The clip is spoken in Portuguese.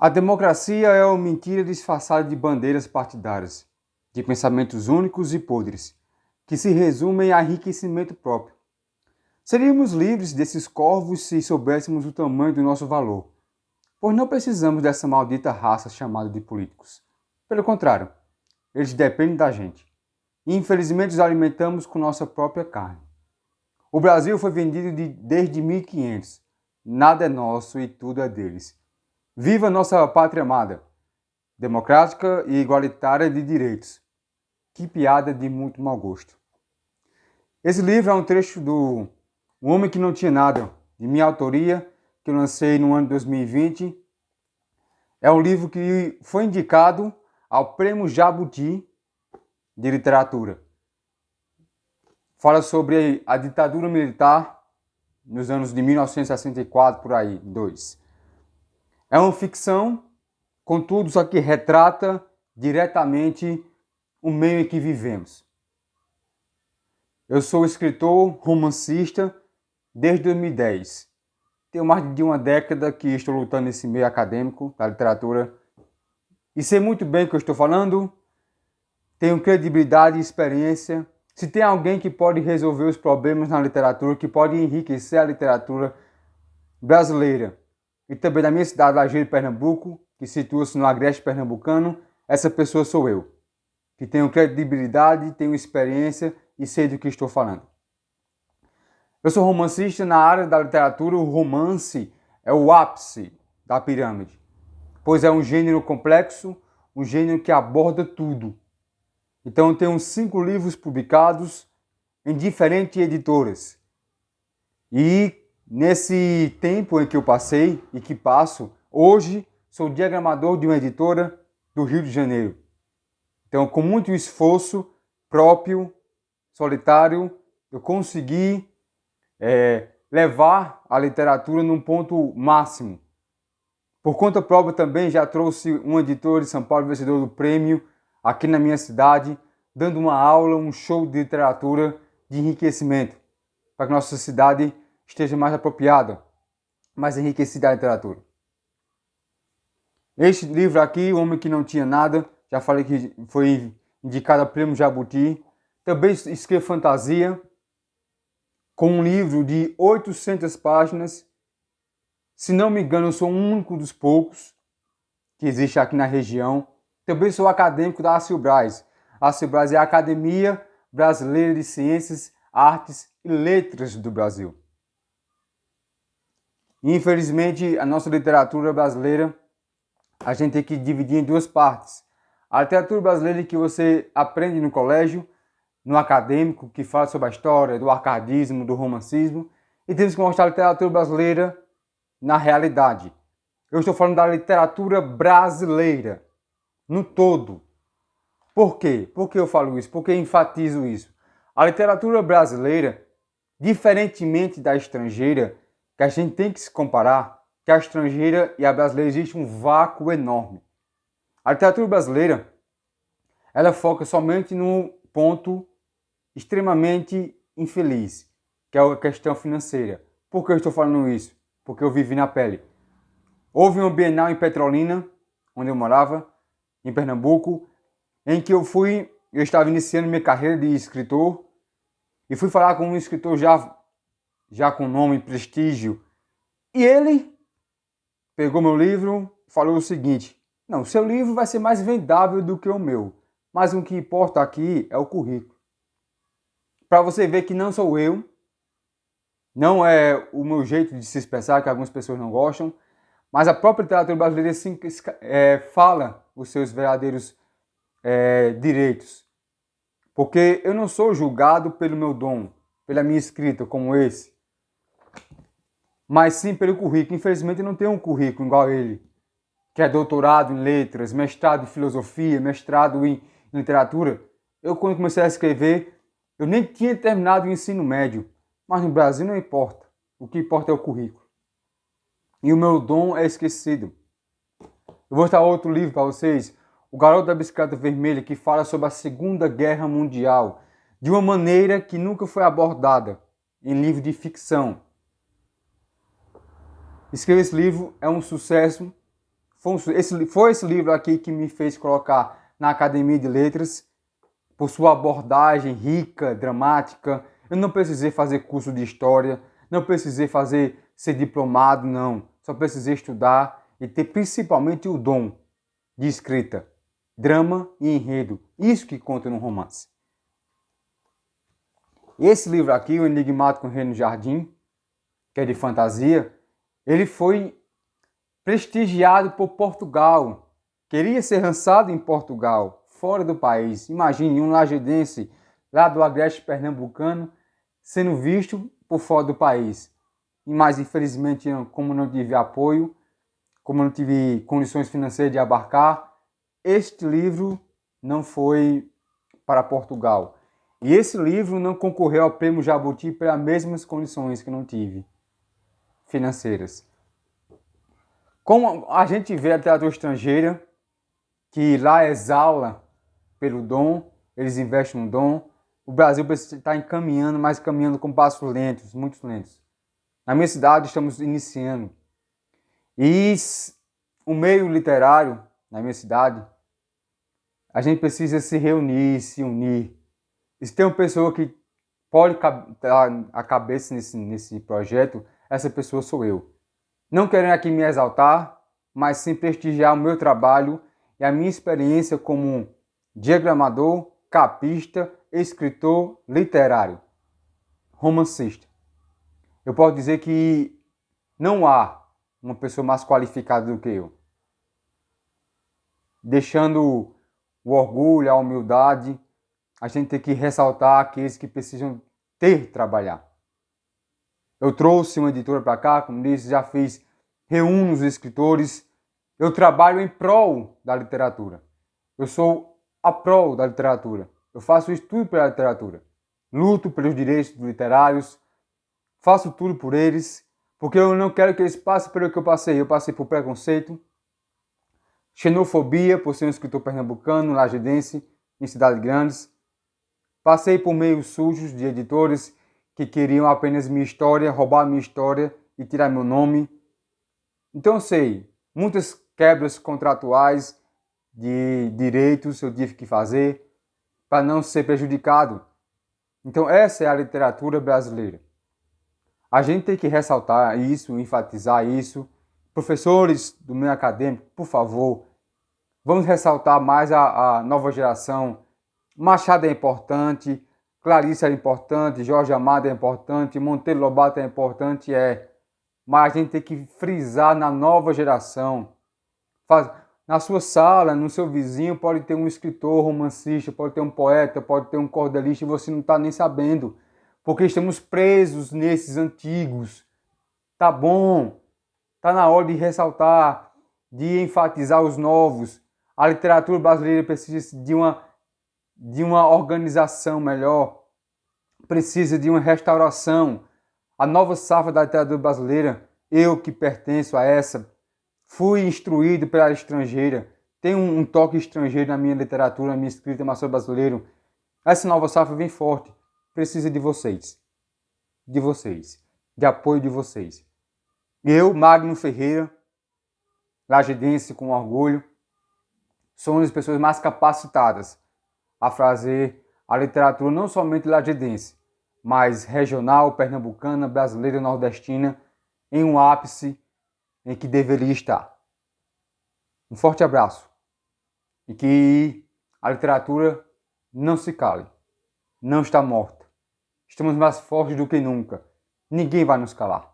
A democracia é uma mentira disfarçada de bandeiras partidárias, de pensamentos únicos e podres, que se resumem a enriquecimento próprio. Seríamos livres desses corvos se soubéssemos o tamanho do nosso valor, pois não precisamos dessa maldita raça chamada de políticos. Pelo contrário, eles dependem da gente. E infelizmente os alimentamos com nossa própria carne. O Brasil foi vendido desde 1500. Nada é nosso e tudo é deles. Viva nossa pátria amada, democrática e igualitária de direitos. Que piada de muito mau gosto. Esse livro é um trecho do Um Homem que Não Tinha Nada, de minha autoria, que eu lancei no ano de 2020. É um livro que foi indicado ao Prêmio Jabuti de Literatura. Fala sobre a ditadura militar nos anos de 1964, por aí, 2. É uma ficção, contudo, só que retrata diretamente o meio em que vivemos. Eu sou escritor, romancista, desde 2010. Tenho mais de uma década que estou lutando nesse meio acadêmico da literatura. E sei muito bem o que eu estou falando. Tenho credibilidade e experiência. Se tem alguém que pode resolver os problemas na literatura, que pode enriquecer a literatura brasileira, e também da minha cidade, Lajeado, Pernambuco, que situa-se no agreste pernambucano, essa pessoa sou eu, que tenho credibilidade, tenho experiência e sei do que estou falando. Eu sou romancista. Na área da literatura, o romance é o ápice da pirâmide, pois é um gênero complexo, um gênero que aborda tudo. Então eu tenho 5 livros publicados em diferentes editoras. E nesse tempo em que eu passei e que passo, hoje sou diagramador de uma editora do Rio de Janeiro. Então, com muito esforço próprio, solitário, eu consegui levar a literatura num ponto máximo. Por conta própria também já trouxe um editor de São Paulo, vencedor do prêmio, aqui na minha cidade, dando uma aula, um show de literatura de enriquecimento, para que nossa cidade esteja mais apropriada, mais enriquecida a literatura. Este livro aqui, O Homem que Não Tinha Nada, já falei que foi indicado ao Prêmio Jabuti. Também escrevo fantasia, com um livro de 800 páginas. Se não me engano, eu sou um único dos poucos que existe aqui na região. Também sou acadêmico da ACILBRAS. A ACILBRAS é a Academia Brasileira de Ciências, Artes e Letras do Brasil. Infelizmente, a nossa literatura brasileira, a gente tem que dividir em 2 partes. A literatura brasileira que você aprende no colégio, no acadêmico, que fala sobre a história, do arcadismo, do romancismo. E temos que mostrar a literatura brasileira na realidade. Eu estou falando da literatura brasileira, no todo. Por quê? Por que eu falo isso? Por que eu enfatizo isso? A literatura brasileira, diferentemente da estrangeira, que a gente tem que se comparar, que a estrangeira e a brasileira existe um vácuo enorme. A literatura brasileira, ela foca somente num ponto extremamente infeliz, que é a questão financeira. Por que eu estou falando isso? Porque eu vivi na pele. Houve uma Bienal em Petrolina, onde eu morava, em Pernambuco, em que eu estava iniciando minha carreira de escritor, e fui falar com um escritor já com nome e prestígio, e ele pegou meu livro e falou o seguinte: não, seu livro vai ser mais vendável do que o meu, mas o que importa aqui é o currículo. Para você ver que não sou eu, não é o meu jeito de se expressar, que algumas pessoas não gostam, mas a própria literatura brasileira fala os seus verdadeiros direitos. Porque eu não sou julgado pelo meu dom, pela minha escrita como esse, mas sim pelo currículo. Infelizmente eu não tenho um currículo igual a ele, que é doutorado em letras, mestrado em filosofia, mestrado em literatura. Eu, quando comecei a escrever, eu nem tinha terminado o ensino médio, mas no Brasil não importa. O que importa é o currículo. E o meu dom é esquecido. Eu vou mostrar outro livro para vocês, O Garoto da Bicicleta Vermelha, que fala sobre a Segunda Guerra Mundial, de uma maneira que nunca foi abordada em livro de ficção. Escrever esse livro é um sucesso, Foi esse livro aqui que me fez colocar na Academia de Letras, por sua abordagem rica, dramática. Eu não precisei fazer curso de história, não precisei ser diplomado, não. Só precisei estudar e ter principalmente o dom de escrita, drama e enredo. Isso que conta no romance. Esse livro aqui, O Enigmático Reino Jardim, que é de fantasia, ele foi prestigiado por Portugal. Queria ser lançado em Portugal, fora do país. Imagine um lajedense lá do Agreste Pernambucano sendo visto por fora do país. Mas infelizmente, como não tive apoio, como não tive condições financeiras de abarcar, este livro não foi para Portugal. E esse livro não concorreu ao Prêmio Jabuti pelas mesmas condições que não tive financeiras. Como a gente vê a literatura estrangeira, que lá exala pelo dom, eles investem no dom, o Brasil está encaminhando, mas caminhando com passos lentos, muito lentos. Na minha cidade estamos iniciando. E o meio literário, na minha cidade, a gente precisa se reunir, se unir. E se tem uma pessoa que pode dar a cabeça nesse projeto, essa pessoa sou eu. Não querendo aqui me exaltar, mas sim prestigiar o meu trabalho e a minha experiência como diagramador, capista, escritor literário, romancista. Eu posso dizer que não há uma pessoa mais qualificada do que eu. Deixando o orgulho, a humildade, a gente tem que ressaltar aqueles que precisam trabalhar. Eu trouxe uma editora para cá, como disse, já reúno os escritores. Eu trabalho em prol da literatura. Eu sou a prol da literatura. Eu faço estudo pela literatura. Luto pelos direitos literários. Faço tudo por eles. Porque eu não quero que eles passem pelo que eu passei. Eu passei por preconceito, xenofobia, por ser um escritor pernambucano, lajedense, em cidades grandes. Passei por meios sujos de editores que queriam apenas minha história, roubar minha história e tirar meu nome. Então eu sei, muitas quebras contratuais de direitos eu tive que fazer para não ser prejudicado. Então essa é a literatura brasileira. A gente tem que ressaltar isso, enfatizar isso. Professores do meio acadêmico, por favor, vamos ressaltar mais a nova geração. Machado é importante, Clarice é importante, Jorge Amado é importante, Monteiro Lobato é importante, mas a gente tem que frisar na nova geração. Na sua sala, no seu vizinho, pode ter um escritor, romancista, pode ter um poeta, pode ter um cordelista e você não está nem sabendo. Porque estamos presos nesses antigos. Tá bom, tá na hora de ressaltar, de enfatizar os novos. A literatura brasileira precisa de uma organização melhor, precisa de uma restauração. A nova safra da literatura brasileira, eu que pertenço a essa, fui instruído pela estrangeira, tenho um toque estrangeiro na minha literatura, na minha escrita, mas sou brasileiro. Essa nova safra vem forte, precisa de vocês, de apoio de vocês. Eu, Magno Ferreira, lajedense com orgulho, sou uma das pessoas mais capacitadas a fazer a literatura não somente lajedense, mas regional, pernambucana, brasileira, nordestina, em um ápice em que deveria estar. Um forte abraço e que a literatura não se cale, não está morta. Estamos mais fortes do que nunca. Ninguém vai nos calar.